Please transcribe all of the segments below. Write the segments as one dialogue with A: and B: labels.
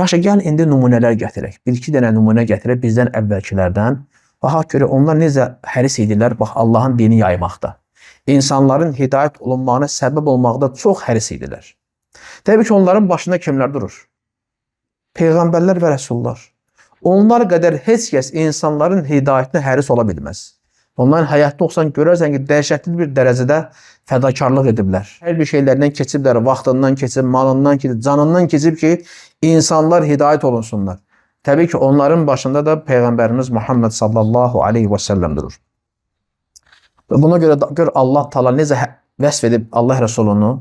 A: Yaxşı, gəl indi nümunələr gətirək. Bir-iki dənə nümunə gətirək bizdən əvvəlkilərdən. Baxaq görə onlar necə həris idilər, bax, Allahın dini yaymaqda. İnsanların hidayət olunmağına səbəb olmaqda çox həris idilər. Təbii ki, onların başında kimlər durur? Peyğəmbərlər və rəsullar. Onlar qədər heç kəs insanların hidayətinə həris ola bilməz. Onların həyatda olsan görərsən ki, dəhşətli bir dərəcədə fədakarlıq ediblər. Hər bir şeylərdən keçiblər, vaxtından keçib, malından keçib, canından keçib ki, insanlar hidayət olunsunlar. Təbii ki, onların başında da Peyğəmbərimiz Muhammed sallallahu aleyhi və səlləm durur. Və buna görə gör Allah Taala necə vəsf edib Allah Rəsulunu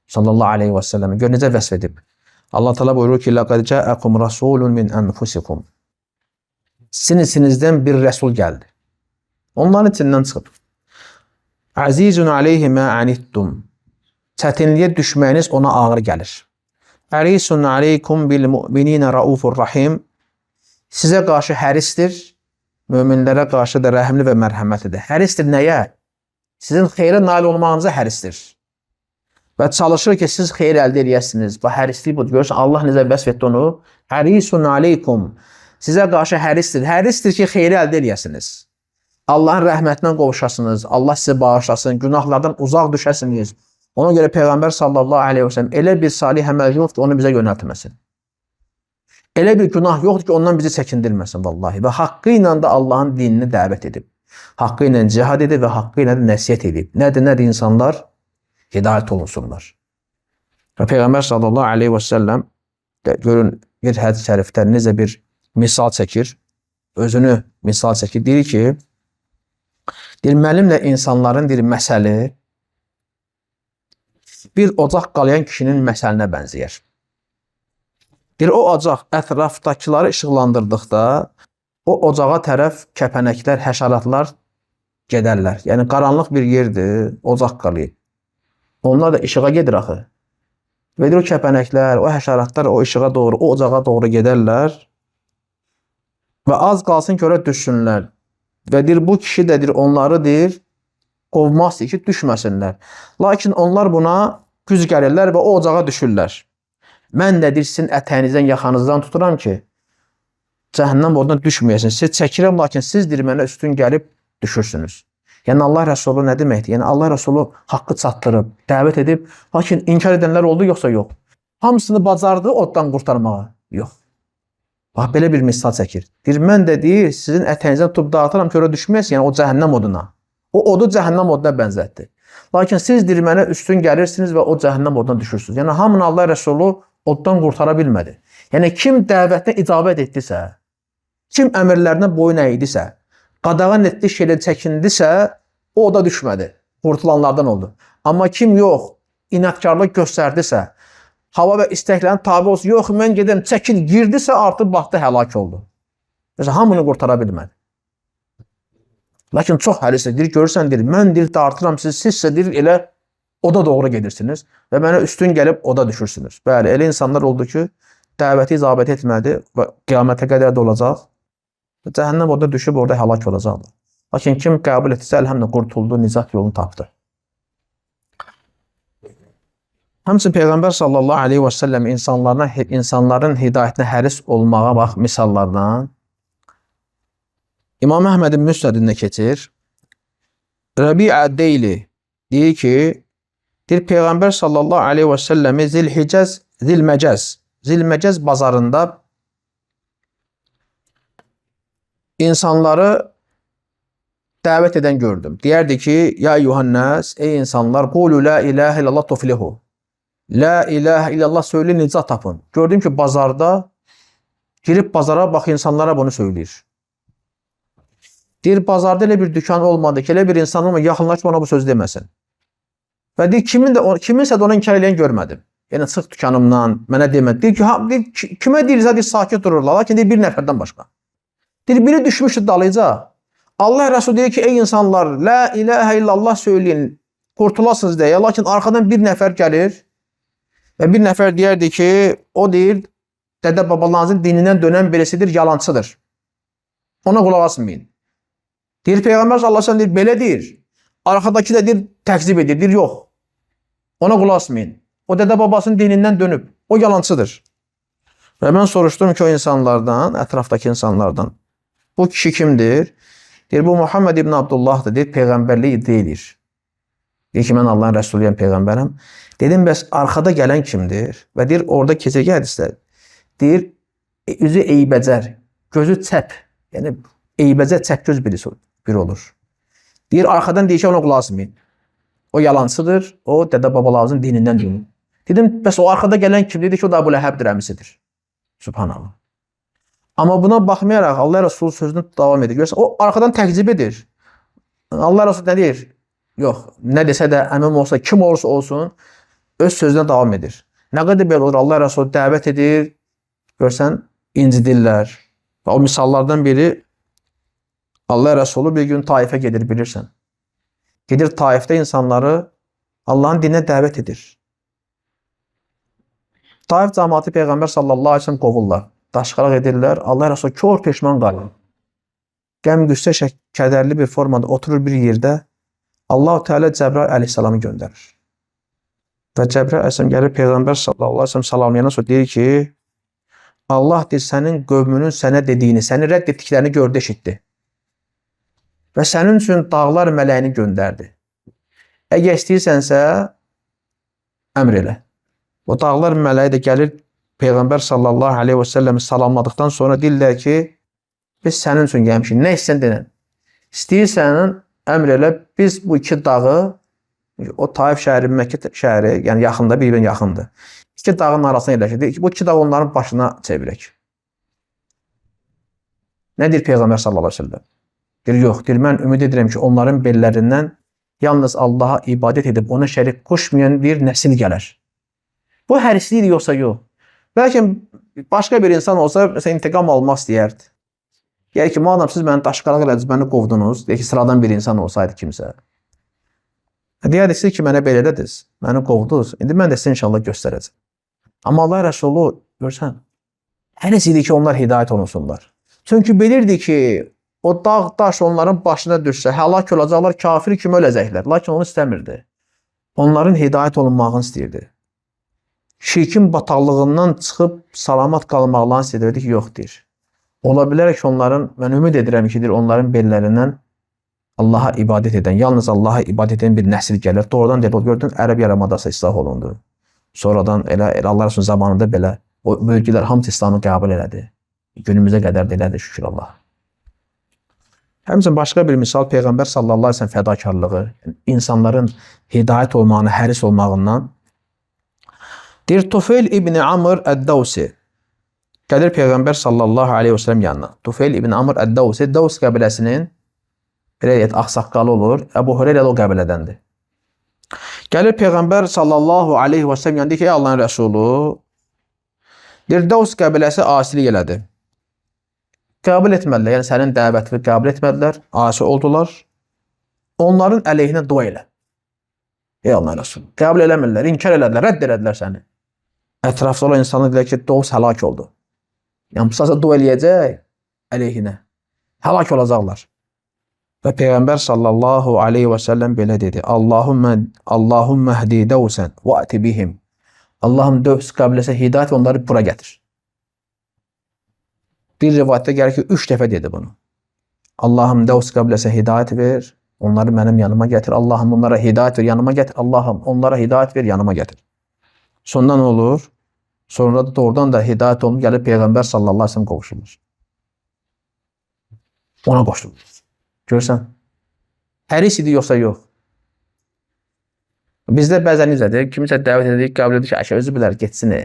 A: sallallahu aleyhi və səlləmi. Gör necə vəsf edib. Allah Taala buyurur ki, "Laqad ca'akum rasulun min anfusikum." Sizin içinizdən bir rəsul gəldi. Onların içindən çıxıb. Azizun aleyhi ma anittum. Çətinliyə düşməyiniz ona ağır gəlir. Ərisun aleykum bil mu'minina raufur rahim. Sizə qarşı hərisdir, möminlərə qarşı da rəhimli və mərhəmətlidir. Hərisdir nəyə? Sizin xeyrə nail olmağınıza hərisdir. Və çalışır ki, siz xeyir əldə edəsiniz. Bu hərislik budur. Görürsən, Allah necə vəsf etdi onu? Ərisun aleykum. Sizə qarşı hərisdir. Hərisdir ki, xeyri əldə edəsiniz. Allahın rəhmətindən qovuşasınız. Allah sizi bağışlasın. Günahlardan uzaq düşəsiniz. Ona görə Peyğəmbər sallallahu aleyhi və səlləm elə bir salih əməl yoxdur ki, onu bizə yönəltməsin. Elə bir günah yoxdur ki, ondan bizi çəkindirməsin vallahi. Və haqqı ilə də Allahın dinini dəvət edib. Haqqı ilə cihad edib və haqqı ilə də nəsiyyət edib. Nədir insanlar? Hidayət olunsunlar. Və Peyğəmbər sallallahu aleyhi və səlləm görün bir hədis-i şərifdə necə bir misal çəkir. Özünü misal çəkir. Deyir ki, mənimlə insanların məsəli bir ocaq qalayan kişinin məsəlinə bənzəyər. O ocaq ətrafdakıları işıqlandırdıqda o ocağa tərəf kəpənəklər, həşəratlar gedərlər. Yəni qaranlıq bir yerdir, ocaq qalır. Onlar da işığa gedir axı. Və o kəpənəklər, o həşəratlar o işığa doğru, o ocağa doğru gedərlər və az qalsın ki, ora düşsünlər. Və bu kişi də onları qovmaq istəyir ki, düşməsinlər. Lakin onlar buna güc gəlirlər və o ocağa düşürlər. Mən də sizin ətəyinizdən, yaxanızdan tuturam ki, cəhənnəm oduna düşməyəsiniz. Siz çəkirəm, lakin siz mənə üstün gəlib düşürsünüz. Yəni Allah Rəsulu nə deməkdir? Yəni Allah Rəsulu haqqı çatdırıb, dəvət edib, lakin inkar edənlər oldu, yoxsa yox. Hamısını bacardı oddan qurtarmağa. Yox. Bax, belə bir misal çəkir. Mən də sizin ətəyinizdən tutub dağıtıram ki, ora düşməyəsin, yəni o cəhənnəm oduna. O odu cəhənnəm oduna bənzətdir. Lakin siz mənə üstün gəlirsiniz və o cəhənnəm oduna düşürsünüz. Yəni hamını Allah Rəsulu oddan qurtara bilmədi. Yəni kim dəvətinə icabət etdisə, kim əmrlərinə boyun əydisə, qadağan etdiyi şeylə çəkindisə, o oda düşmədi. Qurtulanlardan oldu. Amma kim yox, inatkarlıq göstərdisə, hava və istəklərin tabi olsun, yox, mən gedəm, çəkil, girdisə, artıq baxdı, həlak oldu. Mesela hamını qurtara bilmədi. Lakin çox hərisdir, görürsən, mən dartıram sizsə elə oda doğru gedirsiniz və mənə üstün gəlib oda düşürsünüz. Bəli, elə insanlar oldu ki, dəvəti icabət etmədi və qiyamətə qədər də olacaq. Cəhənnəm oda düşüb orada həlak olacaqdır. Lakin kim qəbul etsə, əlhəmdə qurtuldu, nicat yolunu tapdı. Həmçinin Peyğəmbər sallallahu aleyhi və səlləm insanların hidayətinə həris olmağa bax misallardan İmam Əhmədin Müsnədində keçir. Rəbiə Deyli deyir ki, Peyğəmbər sallallahu aleyhi və səlləmi Zilməcəz bazarında insanları dəvət edən gördüm. Deyərdi ki, ya Yuhannas, ey insanlar, qulu la ilahə illallah tuflihu. La ilahə illallah söyləyin, nicat tapın. Gördüm ki, bazarda, girib bazara bax, insanlara bunu söyləyir. Deyir, bazarda elə bir dükkan olmadı ki, elə bir insan olmadı, yaxınlaşıb ona bu söz deməsin. Və deyir, kiminsə də ona inkar eləyən görmədim. Yəni, çıx dükkanımdan, mənə demədi. Deyir ki, kimə deyirsə, deyir, sakit dururlar, lakin deyir, bir nəfərdən başqa. Deyir, biri düşmüşdür dalıca. Allah Rəsulü deyir ki, ey insanlar, la ilahə illallah söyləyin, qurtulasınız deyə, lakin arxadan bir nəfər gəlir və bir nəfər deyərdi ki, o deyir, dədə babalarınızın dinindən dönən birisidir, yalancıdır. Ona qulaq asmayın. Deyir, Peyğəmbər sallallahu əleyhi və səlləm deyir, belə deyir. Arxadakı da deyir, təkzib edir, deyir, yox. Ona qulaq asmayın. O dədə babasının dinindən dönüb, o yalancıdır. Və mən soruşdum ki, o insanlardan, ətrafdakı insanlardan, bu kişi kimdir? Deyir, bu Muhammed ibn Abdullahdır. Deyir, peyğəmbərlik iddia edir. Deyir ki, mən Allahın rəsuluyam, peyğəmbərəm. Dedim, bəs arxada gələn kimdir? Və deyir, orada keçəcək hədislər. Deyir, üzü eybəcər, gözü çəp. Yəni, eybəcər çəp göz biri olur. Deyir, arxadan deyir ki, ona qulaq asmayın. O yalancıdır, o dədə babalarımızın dinindən dönür. Dedim, bəs o arxada gələn kimdir? Deyir ki, o da Əbu Ləhəbdir, əmisidir. Subhanallah. Amma buna baxmayaraq Allah Resulü sözünü davam edir. Görürsən, o arxadan təkzib edir. Allah Resulü nə deyir? Yox, nə desə də əmim olsa, kim olursa olsun, öz sözünə davam edir. Nə qədər belə olur, Allah Resulü dəvət edir, görsən, incidirlər. Və o misallardan biri, Allah Resulü bir gün Taifə gedir, bilirsən. Gedir Taifdə insanları Allahın dininə dəvət edir. Taif cəmaatı Peyğəmbər sallallahu aleyhi ve sellem qovurlar. Daşqaraq edirlər. Allah Resulü kör peşman qalır. Qəm, qüssə, kədərli bir formada oturur bir yerdə. Allah-u Teala Cəbrail əleyhissalamı göndərir. Və Cəbrail əleyhissalam gəlir Peyğəmbər sallallahu aleyhi ve sellem salamlayandan sonra deyir ki, Allah deyir, sənin qövmünün sənə dediyini, səni rədd etdiklərini gördü, eşitdi. Və sənin üçün dağlar mələyini göndərdi. Əgər istəyirsənsə, əmr elə. O dağlar mələyi də gəlir Peyğəmbər sallallahu aleyhi ve sellem'i salamladıktan sonra deyirlər ki, biz sənin üçün gəlmişik. Nə istəyən denən? İstəyirsən, əmr elə, biz bu iki dağı, o Taif şəhəri, Məkkə şəhəri, yəni yaxında, bir-birinin yaxındır. İki dağın arasına yerləşir. Bu iki dağ onların başına çevirək. Nə deyir Peyğəmbər sallallahu aleyhi ve sellem? Deyir, yox, deyir, mən ümid edirəm ki, onların bellərindən yalnız Allaha ibadət edib, ona şərik qoşmayan bir nəsil gələr. Bu hərislidir, yoxsa yox. Bəlkə başqa bir insan olsa, məsələn, intiqam almaq istəyərdi. Yəni ki, madəm siz məni daşqaraq elədiniz, məni qovdunuz, deyək ki, sıradan bir insan olsaydı kimsə. Deyərdik, siz ki, mənə belə dediniz, məni qovdunuz, indi mən də sizə inşallah göstərəcəm. Amma Allah Rəsulü, görsən, hərəsidir ki, onlar hidayət olunsunlar. Çünki bilirdi ki, o dağ, daş onların başına düşsə, həlak olacaqlar, kafir kimi öləcəklər. Lakin onu istəmirdi. Onların hidayət olunmağını istəyirdi. Şirkin bataqlığından çıxıb salamat qalmaqlarını istəyirdi ki, yox deyir. Ola bilər ki, onların, mən ümid edirəm ki, onların bellərindən Allaha ibadət edən, yalnız Allaha ibadət edən bir nəsil gəlir. Doğrudan deyil, gördün, Ərəb yarımadası islah olundu. Sonradan elə Allah Rəsulü zamanında belə o bölgələr hamısı İslamı qəbul elədi. Günümüzə qədər də elədi, şükür Allah. Həmçinin başqa bir misal Peyğəmbər sallallahu aleyhi ve sellem fədakarlığı, insanların hidayət olmağını, həris olmağından. Deyir, Tufeyl ibn Amr Əd-Davsi gəlir Peyğəmbər sallallahu aleyhi ve sellem yanına. Tufeyl ibn Amr Əd-Davsi, Davs qəbiləsinin ağsaqqalı olur. Əbu Hüreyra o qəbilədəndir. Gəlir Peyğəmbər sallallahu aleyhi ve sellem yanında ki, ey Allahın Rəsulü, deyir, Davs qəbiləsi asilik elədi. Qəbul etmədilər, yəni sənin dəvətini qəbul etmədilər, asi oldular. Onların əleyhinə dua elə. Ey Allahın Rəsulü, qəbul eləmirlər, inkar elədilər, rədd elədilər səni. Ətrafda olan insanlar deyilər ki, Davs həlak oldu. Yəni, bu sasa dua eləyəcək əleyhinə. Həlak olacaqlar. Və Peyğəmbər sallallahu aleyhi ve sellem belə dedi. Allahümmə hdi Davsən və ati bihim. Allahım Davs qəbiləsə hidayət onları bura gətir. Bir rivayətdə gəlir ki, 3 dəfə dedi bunu. Allahım Davs qəbiləsə hidayət ver, onları mənim yanıma gətir. Allahım onlara hidayət ver, yanıma gətir. Allahım onlara hidayət ver, yanıma gətir. Sonda nə olur? Sonra da doğrudan da hidayət olunub, gəlib Peyğəmbər sallallahu aleyhi ve sellem qovuşulur. Ona qoşulur. Görürsən? Həris idi, yoxsa yox. Bizdə bəzən necədir? Kimisə dəvət edik, qəbul edik ki, özü bilər, getsin.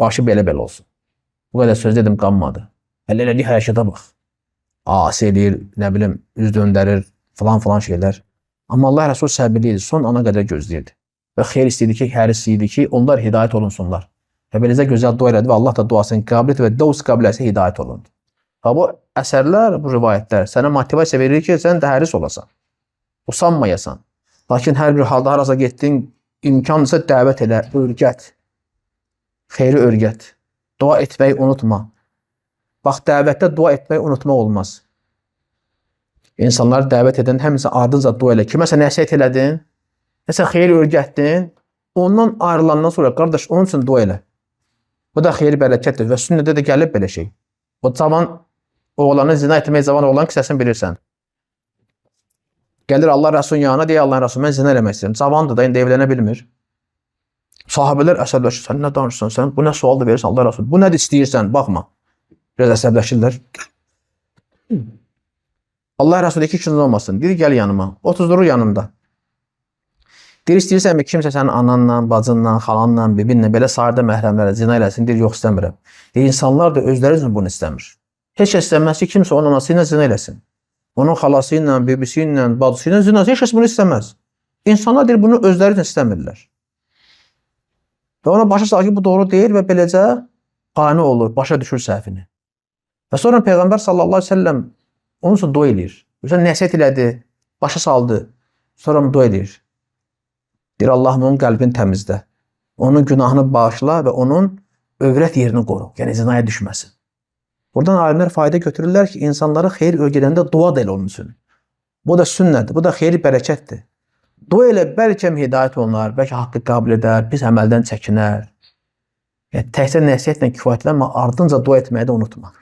A: Başı belə-belə olsun. Bu qədər söz dedim, qanmadı. Hələ elədik hərəkətə bax. Asi eləyir, nə bilim, üz döndərir, filan şeylər. Amma Allah Rəsul səbirli idi, son ana qədər gözləyirdi. Və xeyr istəyirdi ki, həris istəyirdi ki, onlar hidayət olunsunlar. Və beləcə gözəl dua elədi və Allah da duasını qəbul etdi və Davs qəbiləsi hidayət olundu. Və bu əsərlər, bu rivayətlər sənə motivasiya verir ki, sən də həris olasan. Usanmayasan. Lakin hər bir halda harasa getdin, imkansa dəvət elə, örgət. Xeyri örgət. Dua etməyi unutma. Bax, dəvətdə dua etməyi unutmaq olmaz. İnsanları dəvət edən həmisi ardınca dua elə. Kiməsə nəsihət elədin, nəsə xeyri örgətdin, ondan ayrılandan sonra qardaş onun üçün dua elə. Bu da xeyir bərəkətdir və sünnədə də gəlib belə şey. O cavan oğlanın zina etməyə cavan oğlanın qissəsini bilirsən. Gəlir Allah Rəsulun yanına deyə Allah Rəsul mən zina eləmək istəyirəm. Cavandır da indi evlənə bilmir. Sahabələr əsəbləşir. Sən nə danışırsan? Sən bu nə sualdır verirsən Allah Rəsul? Bu nədir istəyirsən? Baxma. Biraz əsəbləşirlər. Allah Rəsul iki kişinin olmasın. Deyir gəl yanıma. Otuz durur yanında. Deyir istəyirsən mi kimsə sənin ananla, bacınla, xalanla, bibinlə belə sairdə məhrəmlərlə zina eləsin? Deyir yox istəmirəm. Deyir insanlar da özləri üçün bunu istəmir. Heç kəs istəməz ki kimsə onun anası ilə zina eləsin. Onun xalası ilə, bibisi ilə, bacısı ilə zina. Heç kəs bunu istəməz. İnsanlar deyir bunu özləri üçün istəmirlər. Və ona başa salır ki bu doğru deyil və beləcə qane olur, başa düşür səhvini. Və sonra Peyğəmbər sallallahu aleyhi ve sellem onun üçün dua eləyir. Nəsihət elədi, başa saldı. Sonra dua eləyir. Deyir Allahım onun qəlbini təmizlə. Onun günahını bağışla və onun övrət yerini qoru. Yəni zinaya düşməsin. Buradan alimlər fayda götürürlər ki, insanlara xeyir öyrədəndə dua da elə onun üçün. Bu da sünnədir, bu da xeyir bərəkətdir. Dua elə bəlkə hidayət olunar, bəlkə haqqı qəbul edər, biz əməldən çəkinər. Yəni, təkcə nəsiyyətlə kifayətlənmə, ardınca dua etməyi də unutma.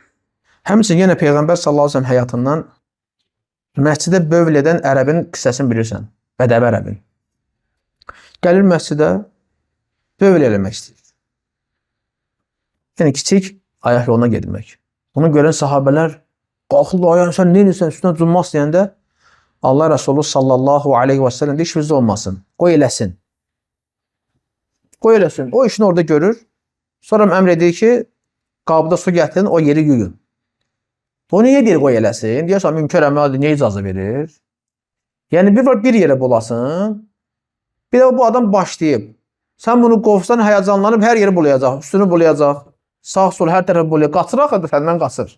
A: Həmçinin yenə Peyğəmbər sallallahu əleyhi və səlləm həyatından məscidə bövl edən ərəbin qissəsini bilirsən, bədəvi ərəbin. Gəlir məscidə bövl eləmək istəyir. Yəni kiçik ayaq yoluna gedmək. Bunu görən sahabələr qalxırlar, ayağın sən neyirsən, üstünə cummaq istəyəndə Allah Resulü sallallahu aleyhi və səlləm deyir, işinizdə olmasın, qoy eləsin. Qoy eləsin, o işini orada görür. Sonra əmr edir ki, qabda su gətirin, o yeri yuyun. O niyə deyir qoy eləsin? Deyirsən, mümkün əməlidir, niyə icazə verir? Yəni bir var bir yerə bulasın, bir də bu adam başlayıb. Sən bunu qovsan, həyəcanlanıb hər yeri bulayacaq, üstünü bulayacaq. Sağ sol hər tərəfi buluyur. Qaçır axıdır, səndən qaçır.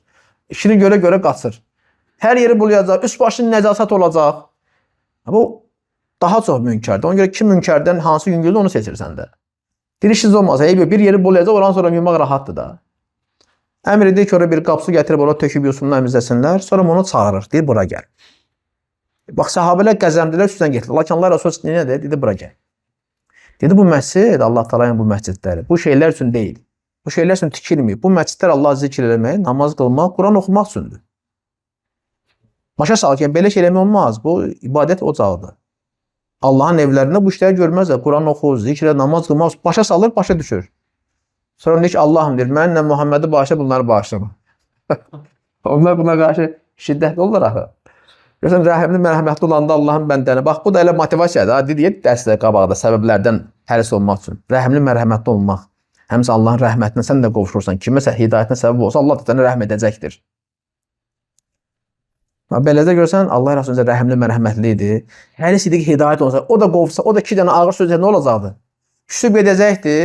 A: İşini görə qaçır. Hər yeri buluyacaq, üst başın nəcasət olacaq. Bu daha çox münkərdir. Ona görə ki, münkərdən hansı yüngüldür onu seçirsən də. Bir işiniz olmaz. Bir yeri buluyacaq, oran sonra yumaq rahatdır da. Əmr edir ki, oraya bir qap su gətirib, oraya töküb yosununu əmizləsinlər. Sonra onu çağırır. Deyir, bura gəl. Bax, sahabələr qəzəmdilər, üstdən getirir. Lakin Allah Resulü nə dedi? Dedi, bura gəl. Dedi, bu məscid, Allah Taala'nın bu məscidləri, bu şeylər üçün deyil. Bu şeylər üçün tikilməyib. Bu məscidlər Allah zikr eləmək, namaz qılmaq, Quran oxumaq üçündür. Başa sal ki, belə şey eləmək olmaz. Bu ibadət ocağıdır. Allahın evlərində bu işləri görməzlər. Quran oxur, zikr elə, namaz qılmaq, başa salır, başa düşür. Sonra deyir ki, Allahım deyir, mənlə Muhammədi bağışla, bunları bağışlama. Onlar buna qarşı şiddətli olur axı. Görürsən, rəhimli, mərhəmətli olanda Allahın bəndəni. Bax, bu da elə motivasiyadır. Deyir, dərsdə qabaqda səbəblərdən həris olmaq üçün. Rəhimli, mərhəmətli olmaq. Həmsə Allahın rəhmətinə sən də qovuşursan. Kiməsə hidayətinə səbəb olsa, Allah da sənə rəhm edəcəkdir. Beləcə görsən, Allah Rəsulü rəhimli, mərhəmətli idi. Həris idi ki, hidayət olsa, o da qovsa, o da iki dənə ağır sözlə nə olacaqdı? Küsüb edəcəkdi.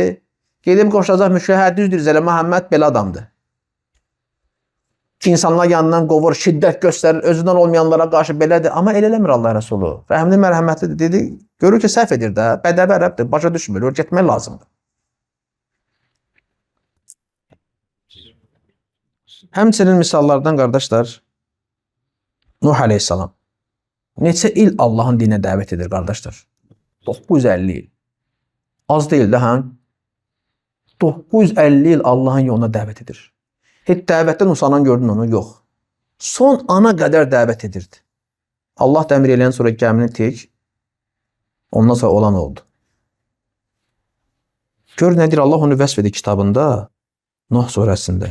A: Gedib qoşulacaq müşrihə, düzdür, elə Məhəmməd belə adamdır. Ki, insanlar yanından qovur, şiddət göstərir, özündən olmayanlara qarşı belədir. Amma elə eləmir Allah Rəsulü. Rəhimli, mərhəmətlidir, dedi. Görür ki, səhv edir də, bədəvi ərəbdir, başa düşmür, getmək lazımdır. Həmçinin misallardan qardaşlar, Nuh aleyhissalam neçə il Allahın dinə dəvət edir qardaşlar? 950 il. Az deyil də, hə? 950 il Allahın yoluna dəvət edir. Heç dəvətdən usanan gördün onu? Yox. Son ana qədər dəvət edirdi. Allah da əmr eləyən sonra gəmini tek, ondan sonra olan oldu. Gör nədir Allah onu vəsf edir kitabında, Nuh surəsində.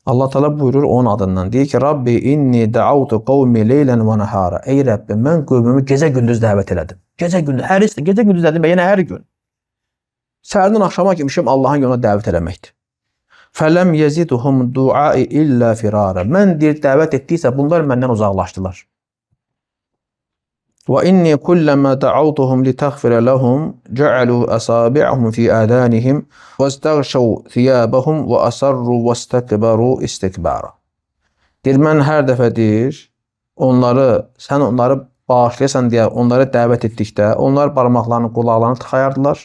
A: Allah Teala buyurur onun adından. Deyir ki, Rabbi inni da'awtu qavmi leylan və nahara. Ey Rəbbim, mən qövmümü gecə gündüz dəvət elədim. Gecə gündüz, gecə gündüz dedim və yenə hər gün. Səhərdən axşama kimişim Allahın yoluna dəvət eləməkdir. Fələm yeziduhum duai illə firara. Mən deyir, dəvət etdiysə bunlar məndən uzaqlaşdılar. Və inni kulləmə da'awtuhum litəğfirə ləhum cə'alu əsabi'ahum fi ədənihim və istəğşəv thiyabahum və əsərru və istəkbəru istikbara. Deyir, mən hər dəfə deyir, sən onları bağışlayasan deyə onları dəvət etdikdə, onlar barmaqlarını, qulaqlarını tıxayardılar.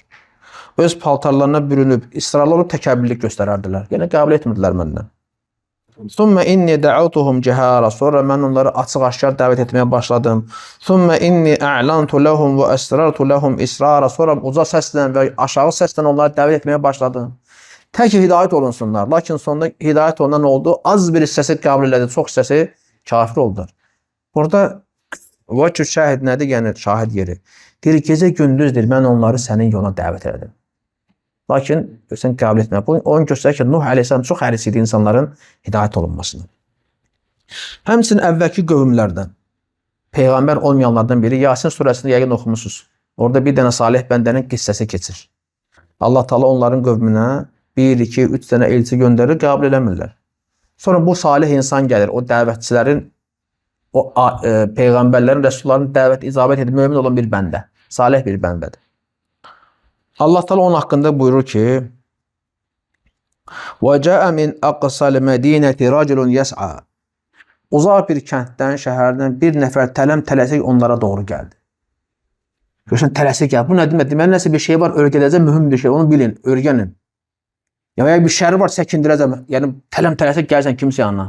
A: Öz paltarlarına bürünüb, israrlı olub təkəbbürlük göstərərdilər. Yəni, qəbul etmirdilər məndən. Thumma inni da'awtuhum cihara. Sonra mən onları açıq-aşkar dəvət etməyə başladım. Thumma inni a'lantu lahum və əsrartu lahum israra. Sonra uca səslə və aşağı səslə onları dəvət etməyə başladım. Tək hidayət olunsunlar. Lakin sonunda hidayət olunan oldu. Az bir hissəsi qəbul elədi, çox hissəsi kafir oldular. Burada vəkil şahid nədir? Yəni şahid yeri. Deyir, gecə gündüzdür, mən onları sənin yoluna dəvət elədim. Lakin sən qəbul etmə. Bu onu göstərir ki, Nuh əleyhissalam çox həris idi insanların hidayət olunmasını. Həmçinin əvvəlki qövmlərdən, peyğəmbər olmayanlardan biri Yasin surəsində yəqin oxumusunuz. Orada bir dənə salih bəndənin qissəsi keçir. Allah Taala onların qövmünə 1, 2, 3 dənə elçi göndərir, qəbul eləmirlər. Sonra bu salih insan gəlir, o dəvətçilərin, o peyğəmbərlərin, rəsulların dəvət icabət edib mömin olan bir bəndə, salih bir bəndədir. Allah Taala onun haqqında buyurur ki: "Və cəə min aqsal mədinəti raculun yes'a." Uzaq bir kənddən, şəhərdən bir nəfər tələm-tələsik onlara doğru gəldi. Görürsən, tələsik gəldi. Bu nə demək? Deməli, nəsə bir şey var, öyrədəcək mühüm bir şey. Onu bilin, öyrənin. Ya bir şəri var, çəkindirəcəm. Yəni, tələm-tələsik gəlsən kimsə yanına.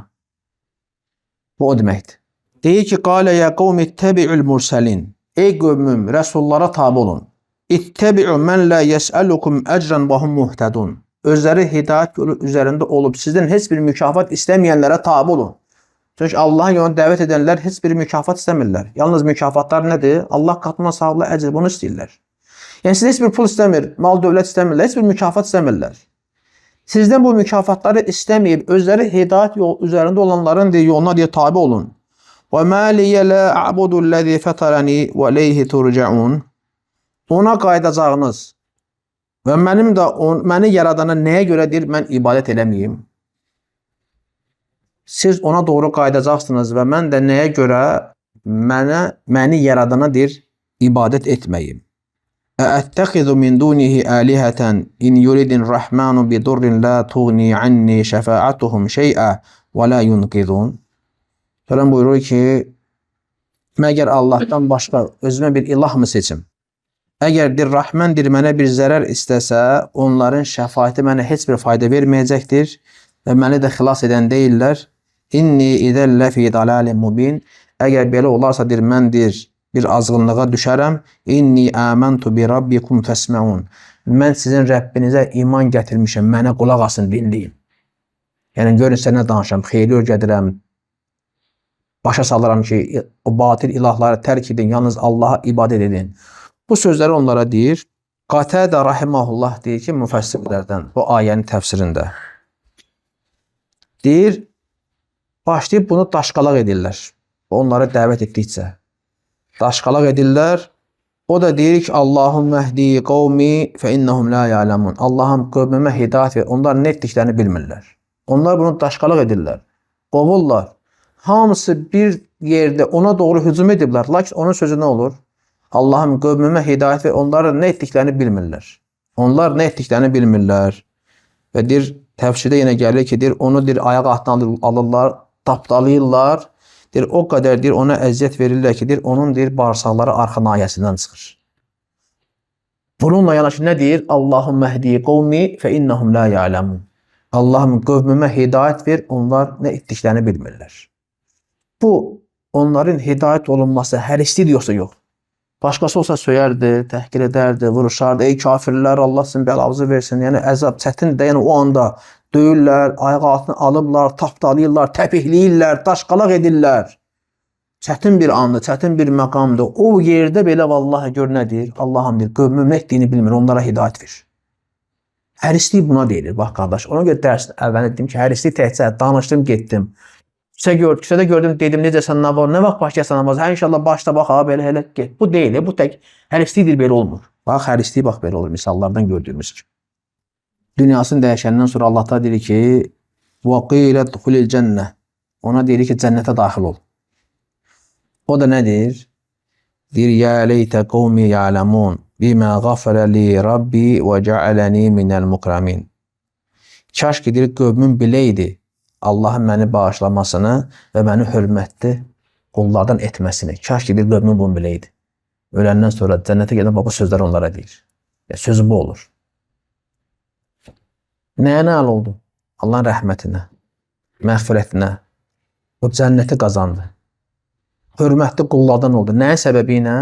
A: Bu o deməkdir. Deyir ki, qalə ya qavmi ittəbi'ül mursəlin. Ey qövmüm, rəsullara tabi olun. İttəbi'u mən la yes'alukum əcran və hum muhtədun. Özləri hidayət yolu üzərində olub, sizdən heç bir mükafat istəməyənlərə tabi olun. Çünki Allahın yoluna dəvət edənlər heç bir mükafat istəmirlər. Yalnız mükafatlar nədir? Allah qatına sağlı əcr, bunu istəyirlər. Yəni, siz heç bir pul istəmir, mal dövlət istəmirlər, heç bir mükafat istəmirlər. Sizdən bu mükafatları istəməyib, özləri hidayət yolu üzərində olanların yoluna tabi olun. Və mə liyə lə a'budu ləzi fətarəni və leyhi turca'un. Ona qayıdacağınız və mənim də məni yaradana nəyə görədir mən ibadət eləməyim? Siz ona doğru qayıdacaqsınız və mən də nəyə görə məni yaradanadır ibadət etməyim? Əəttəxizu min dunihi əlihətən in yuridin rəhmanu bidurrin la tuğni anni şəfaatuhum şeyə və la yunqidun. Gələn buyurur ki, məgər Allahdan başqa özümə bir ilah mı seçim? Əgər Rəhməndir mənə bir zərər istəsə, onların şəfaəti mənə heç bir fayda verməyəcəkdir və məni də xilas edən deyirlər. İnni idəllə fi dalalin mubin. Əgər belə olarsa, mən bir azğınlığa düşərəm. İnni əməntu bi rabbikum fəsməun. Mən sizin Rəbbinizə iman gətirmişəm, mənə qulaq asın, dinləyin. Yəni, görün sənə danışam, xeyli öyrədirəm. Başa salıram ki, o batil ilahları tərk edin, yalnız Allaha ibadət edin. Bu sözləri onlara deyir. Qatədə rahiməhullah deyir ki, müfəssirlərdən bu ayənin təfsirində. Deyir, başlayıb bunu daşqalaq edirlər. Onları dəvət etdikcə. Daşqalaq edirlər. O da deyir ki, Allahum məhdi qavmi fə innəhum la ya'lamun. Allahım qövmümə hidayət ver. Onlar nə etdiklərini bilmirlər. Onlar bunu daşqalaq edirlər. Qovurlar. Hamısı bir yerdə ona doğru hücum ediblər. Lakin onun sözü nə olur? Allahım qövmümə hidayət ver. Onlar nə etdiklərini bilmirlər. Onlar nə etdiklərini bilmirlər. Və deyir, təfsirdə yenə gəlir ki, deyir, onu ayaq altına alırlar, tapdalayırlar. Deyir, o qədər deyir, ona əziyyət verirlər ki, deyir, onun deyir, bağırsaqları arxa nahiyəsindən çıxır. Bununla yanaşı nə deyir? Allahum məhdi qavmi fə innəhum la ya'lamun. Allahım qövmümə hidayət ver, onlar nə etdiklərini bilmirlər. Bu, onların hidayət olunması hərislidir yoxsa yox. Başqası olsa söyərdi, təhqir edərdi, vuruşardı. Ey kafirlər, Allah sizin bəlanızı versin. Yəni, əzab çətindir. Yəni, o anda döyürlər, ayaq altını alıblar, tapdalayırlar, təpihliyirlər, daşqalaq edirlər. Çətin bir andır, çətin bir məqamdır. O yerdə belə vallahi gör nədir? Allahım deyir, qövmüm nə etdiyini bilmir, onlara hidayət ver. Hərislik buna deyilir, bax qardaş. Ona görə dərs əvvəl dedim ki, hərislik təhcə danışdım, getdim. Küçədə gördüm, dedim, necəsən, nə var, nə vaxt başlayəsən namaz, inşallah başla, bax, belə, elə, get. Bu deyil, bu tək hərislikdir, belə olmur. Bax, hərislik, bax, belə olur, misallardan gördüyümüz ki. Dünyasını dəyişəndən sonra Allah da deyir ki, وَقِيلَ دُخُلِ الْجَنَّةِ Ona deyir ki, cənnətə daxil ol. O da nədir? Deyir, يَا لَيْتَ قَوْمِ يَعْلَمُونَ بِمَا غَفَرَ لِي رَبِّي وَجَعَلَنِي مِنَ الْمُكْرَمِينَ Kaş ki, deyir, qövmüm biləydi Allahın məni bağışlamasını və məni hörmətli qullardan etməsini. Kaş ki, bir qövmüm bunu biləydi. Öləndən sonra cənnətə gedən baba sözlər onlara deyir. Sözü bu olur. Nəyə nail oldu? Allahın rəhmətinə. məğfirətinə, o cənnəti qazandı. Hörmətli qullardan oldu. Nəyin səbəbi ilə?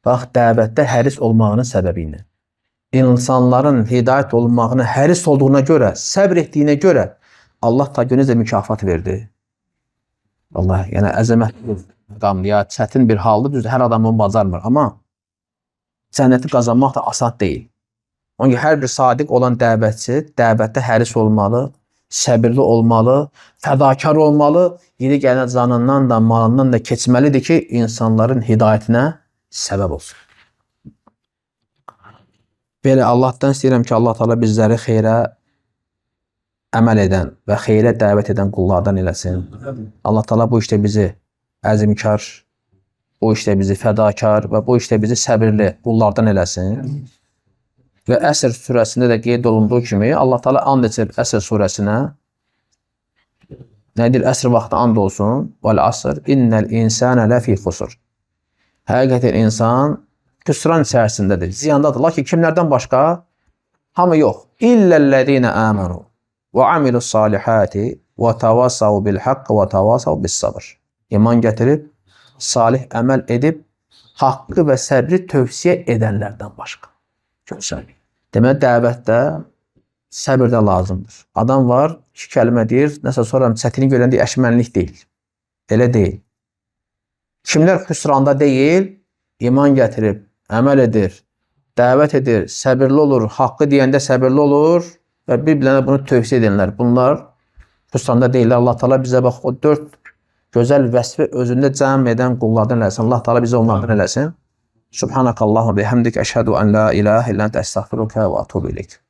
A: Bax, dəvətdə həris olmağının səbəbi ilə. İnsanların hidayət olunmağına həris olduğuna görə, səbr etdiyinə görə Allah ta günəcə mükafat verdi. Allah, yəni əzəmətli bir məqamdır, ya çətin bir haldır, düzdür, hər adam onu bacarmır. Amma cənnəti qazanmaq da asan deyil. Onun ki, hər bir sadiq olan dəvətçi dəvətdə həris olmalı, səbirli olmalı, fədakar olmalı, yeri gələn canından da, malından da keçməlidir ki, insanların hidayətinə səbəb olsun. Belə Allahdan istəyirəm ki, Allah Teala bizləri xeyrə əməl edən və xeyrə dəvət edən qullardan eləsin. Allah Teala bu işdə bizi əzimkar, bu işdə bizi fədakar və bu işdə bizi səbirli qullardan eləsin. Və Əsr surəsində də qeyd olunduğu kimi Allah Teala and içir Əsr surəsinə. Nədir? Əsr vaxtı and olsun. Vəl əsr innəl insənə ləfi xusur. Həqiqətən insan küsran içərisindədir, ziyandadır. Lakin kimlərdən başqa? Hamı yox. İlləl-ləzīnə əmənu və amilus salihati və təvasav bil haqq və təvasav bis sabr. İman gətirib, salih əməl edib, haqqı və səbri tövsiyə edənlərdən başqa. Görsək. Demək, dəvətdə səbir də lazımdır. Adam var, iki kəlmə deyir, nəsə sonra çətini görəndə əşmənlik deyil. Elə deyil. Kimlər xüsranda deyil, iman gətirib, əməl edir, dəvət edir, səbirli olur, haqqı deyəndə səbirli olur və bir-birlərinə bunu tövsiyə edenlər. Bunlar xüsranda deyirlər. Allah Teala bizə bax, o 4 gözəl vəsfi özündə cəm edən qullardan eləsin. Allah Teala bizə onlardan eləsin. Subhanakallahumma bihamdik, əşhədu an la ilahe illə ente, estağfiruka və etûbü ileyk.